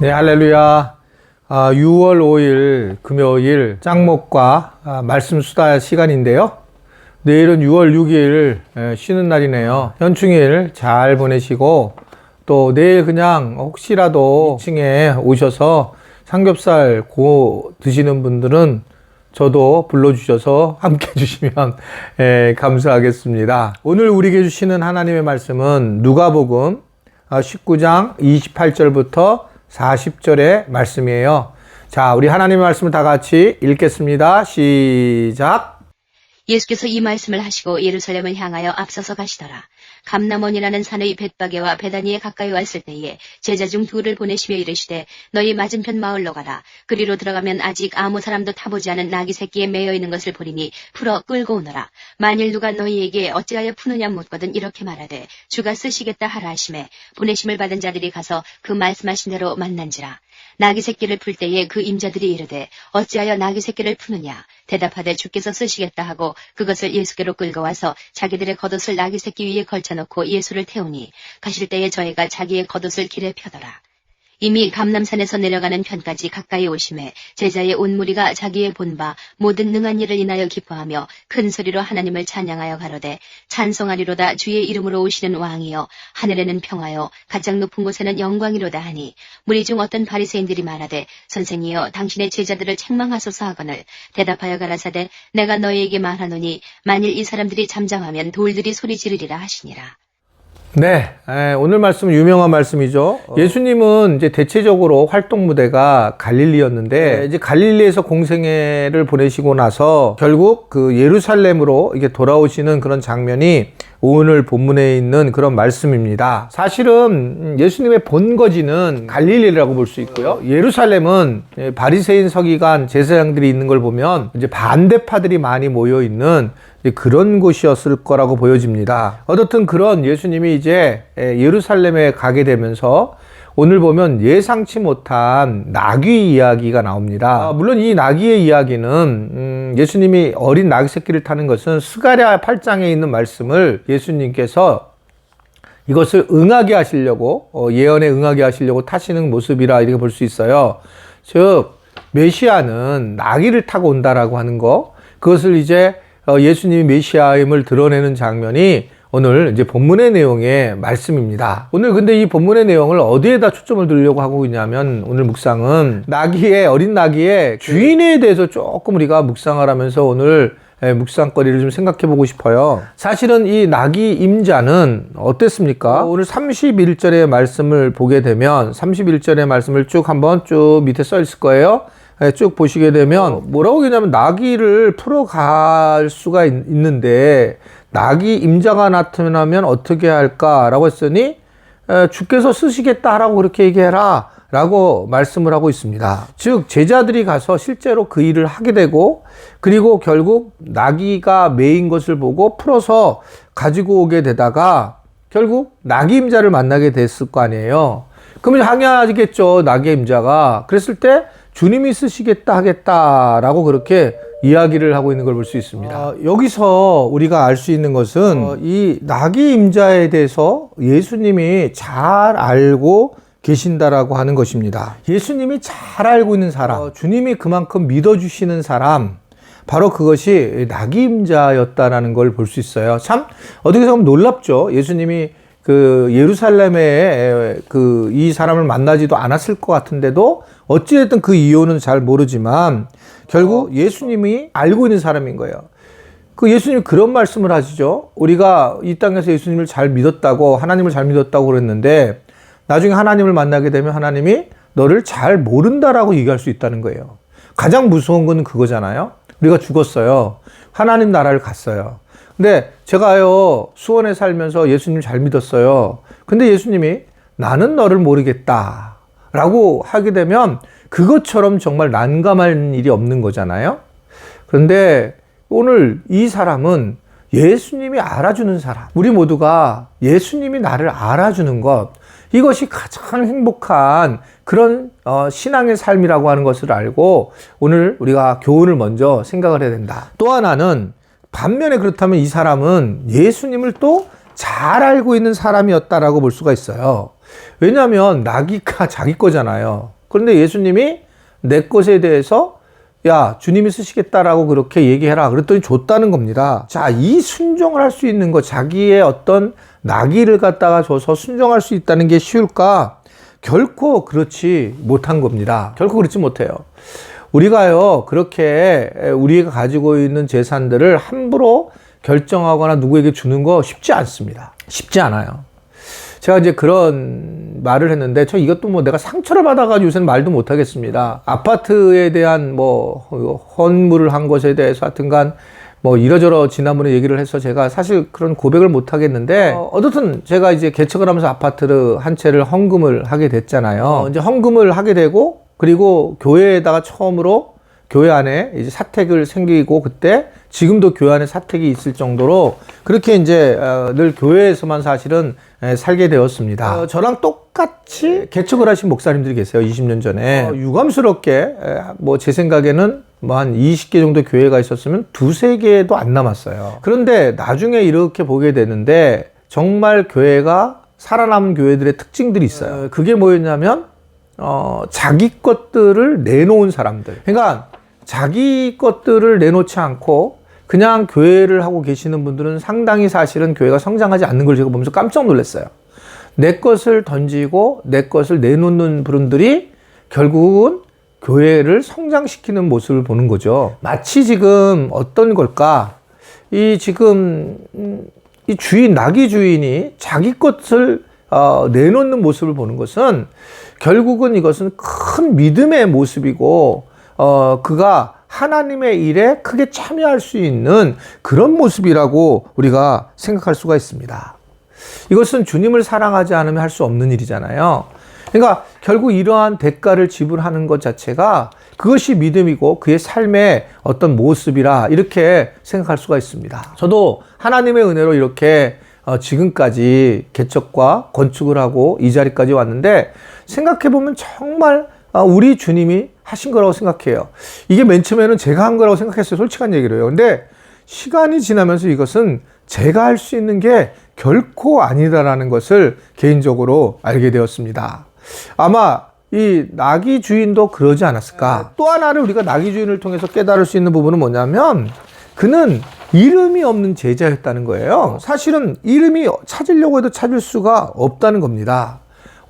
네, 할렐루야. 6월 5일 금요일 짱목과 말씀 수다 시간인데요. 내일은 6월 6일 쉬는 날이네요. 현충일 잘 보내시고 또 내일 그냥 혹시라도 2층에 오셔서 삼겹살 구워 드시는 분들은 저도 불러주셔서 함께 해주시면 감사하겠습니다. 오늘 우리에게 주시는 하나님의 말씀은 누가복음 19장 28절부터 40절의 말씀이에요. 자, 우리 하나님의 말씀을 다 같이 읽겠습니다. 시작. 예수께서 이 말씀을 하시고 예루살렘을 향하여 앞서서 가시더라. 감람원이라는 산의 벳바게와 베다니에 가까이 왔을 때에 제자 중 둘을 보내시며 이르시되 너희 맞은편 마을로 가라. 그리로 들어가면 아직 아무 사람도 타보지 않은 나귀 새끼에 매여 있는 것을 보리니 풀어 끌고 오너라. 만일 누가 너희에게 어찌하여 푸느냐 묻거든 이렇게 말하되 주가 쓰시겠다 하라 하시매 보내심을 받은 자들이 가서 그 말씀하신 대로 만난지라. 나귀 새끼를 풀 때에 그 임자들이 이르되 어찌하여 나귀 새끼를 푸느냐 대답하되 주께서 쓰시겠다 하고 그것을 예수께로 끌고 와서 자기들의 겉옷을 나귀 새끼 위에 걸쳐놓고 예수를 태우니 가실 때에 저희가 자기의 겉옷을 길에 펴더라. 이미 감람산에서 내려가는 편까지 가까이 오심에 제자의 온 무리가 자기의 본바 모든 능한 일을 인하여 기뻐하며 큰 소리로 하나님을 찬양하여 가로되 찬송하리로다 주의 이름으로 오시는 왕이여 하늘에는 평화요 가장 높은 곳에는 영광이로다 하니 무리 중 어떤 바리새인들이 말하되 선생이여 당신의 제자들을 책망하소서 하거늘 대답하여 가라사대 내가 너희에게 말하노니 만일 이 사람들이 잠잠하면 돌들이 소리 지르리라 하시니라. 네, 오늘 말씀은 유명한 말씀이죠. 예수님은 이제 대체적으로 활동 무대가 갈릴리였는데 이제 갈릴리에서 공생애를 보내시고 나서 결국 그 예루살렘으로 이게 돌아오시는 그런 장면이 오늘 본문에 있는 그런 말씀입니다. 사실은 예수님의 본거지는 갈릴리라고 볼 수 있고요. 예루살렘은 바리새인 서기관 제사장들이 있는 걸 보면 이제 반대파들이 많이 모여 있는 그런 곳이었을 거라고 보여집니다. 어떻든 그런 예수님이 이제 예루살렘에 가게 되면서 오늘 보면 예상치 못한 나귀 이야기가 나옵니다. 물론 이 나귀의 이야기는 예수님이 어린 나귀 새끼를 타는 것은 스가랴 8장에 있는 말씀을 예수님께서 이것을 응하게 하시려고 예언에 응하게 하시려고 타시는 모습이라 이렇게 볼 수 있어요. 즉 메시아는 나귀를 타고 온다라고 하는 거, 그것을 이제 예수님이 메시아임을 드러내는 장면이 오늘 이제 본문의 내용의 말씀입니다. 오늘 근데 이 본문의 내용을 어디에다 초점을 두려고 하고 있냐면 오늘 묵상은 어린 나귀의 주인에 대해서 조금 우리가 묵상을 하면서 오늘 묵상거리를 좀 생각해 보고 싶어요. 사실은 이 나귀 임자는 어땠습니까? 오늘 31절의 말씀을 보게 되면 31절의 말씀을 쭉 밑에 써 있을 거예요. 쭉 보시게 되면 뭐라고 하냐면 나귀를 풀어갈 수가 있는데 나귀 임자가 나타나면 어떻게 할까라고 했으니 주께서 쓰시겠다라고 그렇게 얘기해라 라고 말씀을 하고 있습니다. 즉 제자들이 가서 실제로 그 일을 하게 되고 그리고 결국 나귀가 메인 것을 보고 풀어서 가지고 오게 되다가 결국 나귀 임자를 만나게 됐을 거 아니에요. 그러면 항의하겠죠, 나귀 임자가. 그랬을 때 주님이 쓰시겠다 하겠다라고 그렇게 이야기를 하고 있는 걸 볼 수 있습니다. 여기서 우리가 알 수 있는 것은 이 나귀 임자에 대해서 예수님이 잘 알고 계신다라고 하는 것입니다. 예수님이 잘 알고 있는 사람, 주님이 그만큼 믿어주시는 사람, 바로 그것이 나귀 임자였다라는 걸 볼 수 있어요. 참 어떻게 보면 놀랍죠. 예수님이 그 예루살렘에 이 사람을 만나지도 않았을 것 같은데도 어찌됐든 그 이유는 잘 모르지만 결국 예수님이 알고 있는 사람인 거예요. 그 예수님이 그런 말씀을 하시죠. 우리가 이 땅에서 예수님을 잘 믿었다고, 하나님을 잘 믿었다고 그랬는데 나중에 하나님을 만나게 되면 하나님이 너를 잘 모른다라고 얘기할 수 있다는 거예요. 가장 무서운 건 그거잖아요. 우리가 죽었어요. 하나님 나라를 갔어요. 근데 제가요 수원에 살면서 예수님 잘 믿었어요. 근데 예수님이 나는 너를 모르겠다 라고 하게 되면 그것처럼 정말 난감한 일이 없는 거잖아요. 그런데 오늘 이 사람은 예수님이 알아주는 사람, 우리 모두가 예수님이 나를 알아주는 것, 이것이 가장 행복한 그런 신앙의 삶이라고 하는 것을 알고 오늘 우리가 교훈을 먼저 생각을 해야 된다. 또 하나는 반면에 그렇다면 이 사람은 예수님을 또 잘 알고 있는 사람이었다라고 볼 수가 있어요. 왜냐하면 나귀가 자기 거잖아요. 그런데 예수님이 내 것에 대해서 야, 주님이 쓰시겠다라고 그렇게 얘기해라. 그랬더니 줬다는 겁니다. 자, 이 순종을 할 수 있는 거, 자기의 어떤 나귀를 갖다가 줘서 순종할 수 있다는 게 쉬울까? 결코 그렇지 못한 겁니다. 결코 그렇지 못해요. 우리가요, 그렇게 우리가 가지고 있는 재산들을 함부로 결정하거나 누구에게 주는 거 쉽지 않습니다. 쉽지 않아요. 제가 이제 그런 말을 했는데, 저 이것도 뭐 내가 상처를 받아가지고 요새는 말도 못 하겠습니다. 아파트에 대한 뭐, 헌물을 한 것에 대해서 하여튼간 뭐 이러저러 지난번에 얘기를 해서 제가 사실 그런 고백을 못 하겠는데, 어쨌든 제가 이제 개척을 하면서 아파트를 한 채를 헌금을 하게 됐잖아요. 이제 헌금을 하게 되고, 그리고 교회에다가 처음으로 교회 안에 이제 사택을 생기고, 그때 지금도 교회 안에 사택이 있을 정도로 그렇게 이제 늘 교회에서만 사실은 살게 되었습니다. 저랑 똑같이 개척을 하신 목사님들이 계세요. 20년 전에. 유감스럽게 뭐 제 생각에는 뭐 한 20개 정도 교회가 있었으면 두세 개도 안 남았어요. 그런데 나중에 이렇게 보게 되는데 정말 교회가 살아남은 교회들의 특징들이 있어요. 그게 뭐였냐면 자기 것들을 내놓은 사람들. 그러니까 자기 것들을 내놓지 않고 그냥 교회를 하고 계시는 분들은 상당히 사실은 교회가 성장하지 않는 걸 제가 보면서 깜짝 놀랐어요. 내 것을 던지고 내 것을 내놓는 분들이 결국은 교회를 성장시키는 모습을 보는 거죠. 마치 지금 어떤 걸까? 지금 이 주인, 나귀 주인이 자기 것을 내놓는 모습을 보는 것은 결국은 이것은 큰 믿음의 모습이고, 그가 하나님의 일에 크게 참여할 수 있는 그런 모습이라고 우리가 생각할 수가 있습니다. 이것은 주님을 사랑하지 않으면 할 수 없는 일이잖아요. 그러니까 결국 이러한 대가를 지불하는 것 자체가 그것이 믿음이고 그의 삶의 어떤 모습이라 이렇게 생각할 수가 있습니다. 저도 하나님의 은혜로 이렇게 지금까지 개척과 건축을 하고 이 자리까지 왔는데, 생각해보면 정말 우리 주님이 하신 거라고 생각해요. 이게 맨 처음에는 제가 한 거라고 생각했어요. 솔직한 얘기를 해요. 근데 시간이 지나면서 이것은 제가 할 수 있는 게 결코 아니다라는 것을 개인적으로 알게 되었습니다. 아마 이 나귀 주인도 그러지 않았을까? 또 하나를 우리가 나귀 주인을 통해서 깨달을 수 있는 부분은 뭐냐면, 그는 이름이 없는 제자였다는 거예요. 사실은 이름이 찾으려고 해도 찾을 수가 없다는 겁니다.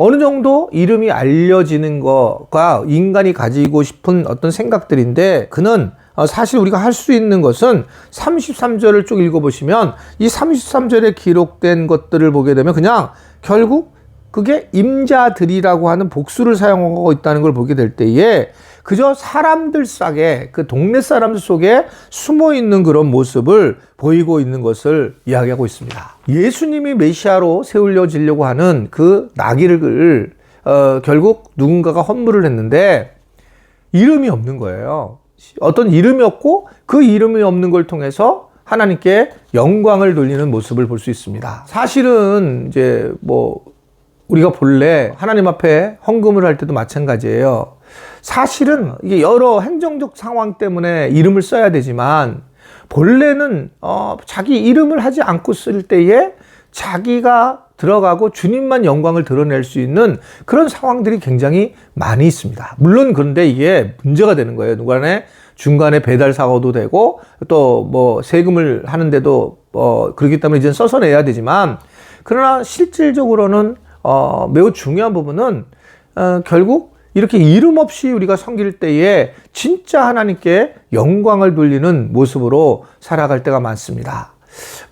어느 정도 이름이 알려지는 거가 인간이 가지고 싶은 어떤 생각들인데, 그는 사실 우리가 할 수 있는 것은 33절을 쭉 읽어보시면 이 33절에 기록된 것들을 보게 되면 그냥 결국 그게 임자들이라고 하는 복수를 사용하고 있다는 걸 보게 될 때에 그저 사람들 싸게 그 동네 사람들 속에 숨어 있는 그런 모습을 보이고 있는 것을 이야기하고 있습니다. 예수님이 메시아로 세울려지려고 하는 그 나귀를 결국 누군가가 헌물을 했는데 이름이 없는 거예요. 어떤 이름이 없고 그 이름이 없는 걸 통해서 하나님께 영광을 돌리는 모습을 볼 수 있습니다. 사실은 이제 뭐 우리가 본래 하나님 앞에 헌금을 할 때도 마찬가지예요. 사실은 이게 여러 행정적 상황 때문에 이름을 써야 되지만, 본래는 자기 이름을 하지 않고 쓸 때에 자기가 들어가고 주님만 영광을 드러낼 수 있는 그런 상황들이 굉장히 많이 있습니다. 물론 그런데 이게 문제가 되는 거예요. 누간에 중간에 배달 사고도 되고 또 뭐 세금을 하는데도 그렇기 때문에 이제 써서 내야 되지만, 그러나 실질적으로는 매우 중요한 부분은 결국 이렇게 이름 없이 우리가 섬길 때에 진짜 하나님께 영광을 돌리는 모습으로 살아갈 때가 많습니다.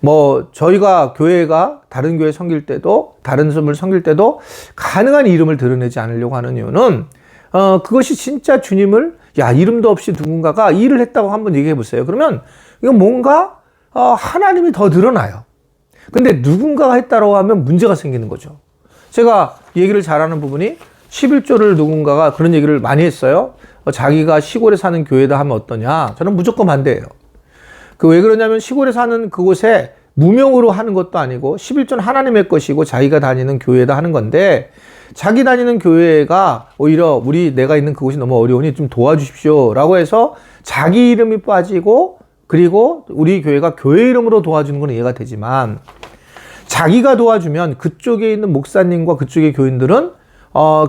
뭐 저희가 교회가 다른 교회 섬길 때도, 다른 섬을 섬길 때도 가능한 이름을 드러내지 않으려고 하는 이유는 그것이 진짜 주님을, 야, 이름도 없이 누군가가 일을 했다고 한번 얘기해 보세요. 그러면 이건 뭔가 하나님이 더 드러나요. 근데 누군가가 했다고 하면 문제가 생기는 거죠. 제가 얘기를 잘하는 부분이 11조를 누군가가 그런 얘기를 많이 했어요. 자기가 시골에 사는 교회다 하면 어떠냐. 저는 무조건 반대예요. 왜 그러냐면 시골에 사는 그곳에 무명으로 하는 것도 아니고 11조는 하나님의 것이고 자기가 다니는 교회다 하는 건데, 자기 다니는 교회가 오히려 내가 있는 그곳이 너무 어려우니 좀 도와주십시오 라고 해서 자기 이름이 빠지고, 그리고 우리 교회가 교회 이름으로 도와주는 건 이해가 되지만, 자기가 도와주면 그쪽에 있는 목사님과 그쪽의 교인들은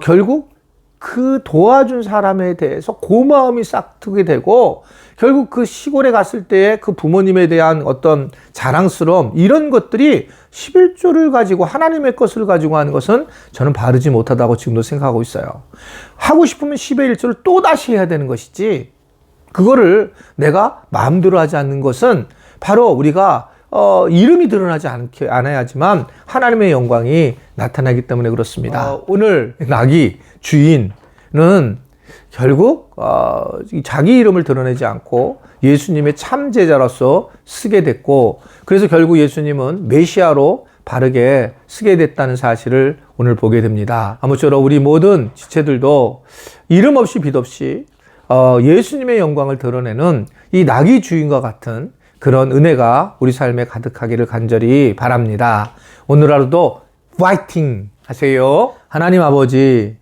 결국 그 도와준 사람에 대해서 고마움이 싹트게 되고, 결국 그 시골에 갔을 때 그 부모님에 대한 어떤 자랑스러움, 이런 것들이 11조를 가지고 하나님의 것을 가지고 하는 것은 저는 바르지 못하다고 지금도 생각하고 있어요. 하고 싶으면 10의 1조를 또 다시 해야 되는 것이지, 그거를 내가 마음대로 하지 않는 것은 바로 우리가 이름이 드러나지 않아야지만 하나님의 영광이 나타나기 때문에 그렇습니다. 오늘 나귀 주인은 결국 자기 이름을 드러내지 않고 예수님의 참 제자로서 쓰게 됐고, 그래서 결국 예수님은 메시아로 바르게 쓰게 됐다는 사실을 오늘 보게 됩니다. 아무쪼록 우리 모든 지체들도 이름 없이 빛 없이 예수님의 영광을 드러내는 이 나귀 주인과 같은 그런 은혜가 우리 삶에 가득하기를 간절히 바랍니다. 오늘 하루도 파이팅 하세요. 하나님 아버지,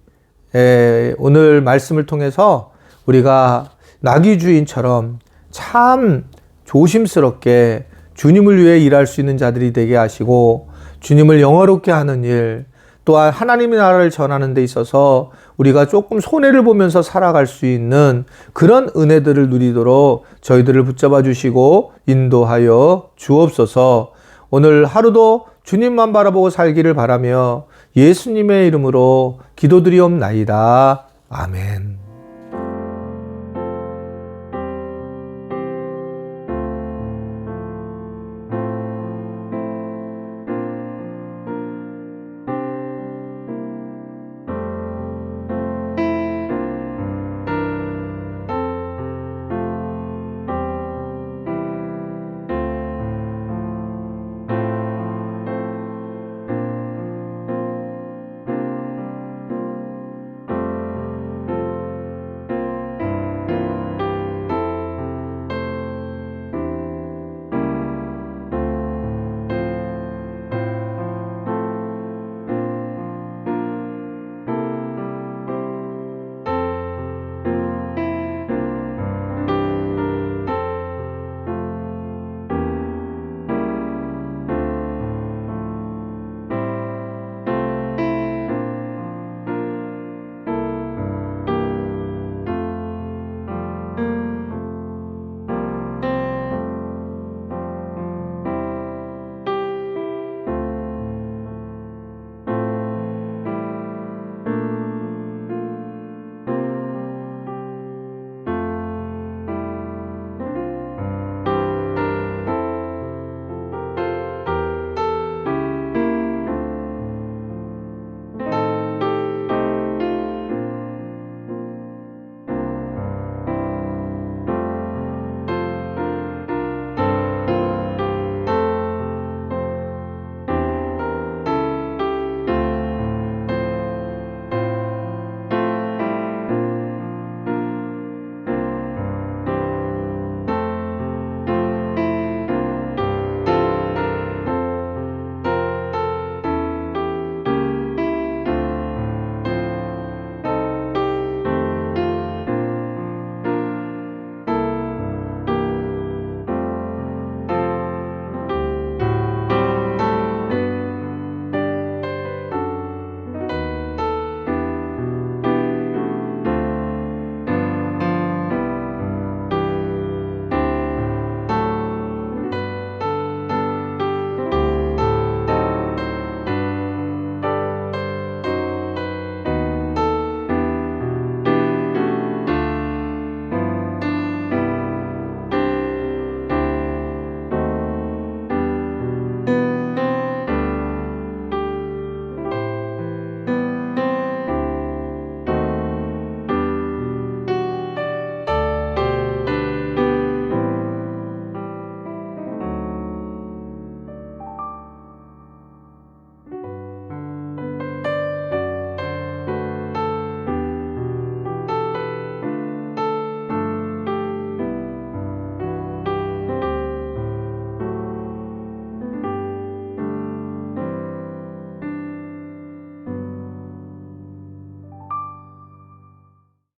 오늘 말씀을 통해서 우리가 나귀 주인처럼 참 조심스럽게 주님을 위해 일할 수 있는 자들이 되게 하시고, 주님을 영화롭게 하는 일, 또한 하나님의 나라를 전하는 데 있어서 우리가 조금 손해를 보면서 살아갈 수 있는 그런 은혜들을 누리도록 저희들을 붙잡아 주시고 인도하여 주옵소서. 오늘 하루도 주님만 바라보고 살기를 바라며 예수님의 이름으로 기도드리옵나이다. 아멘.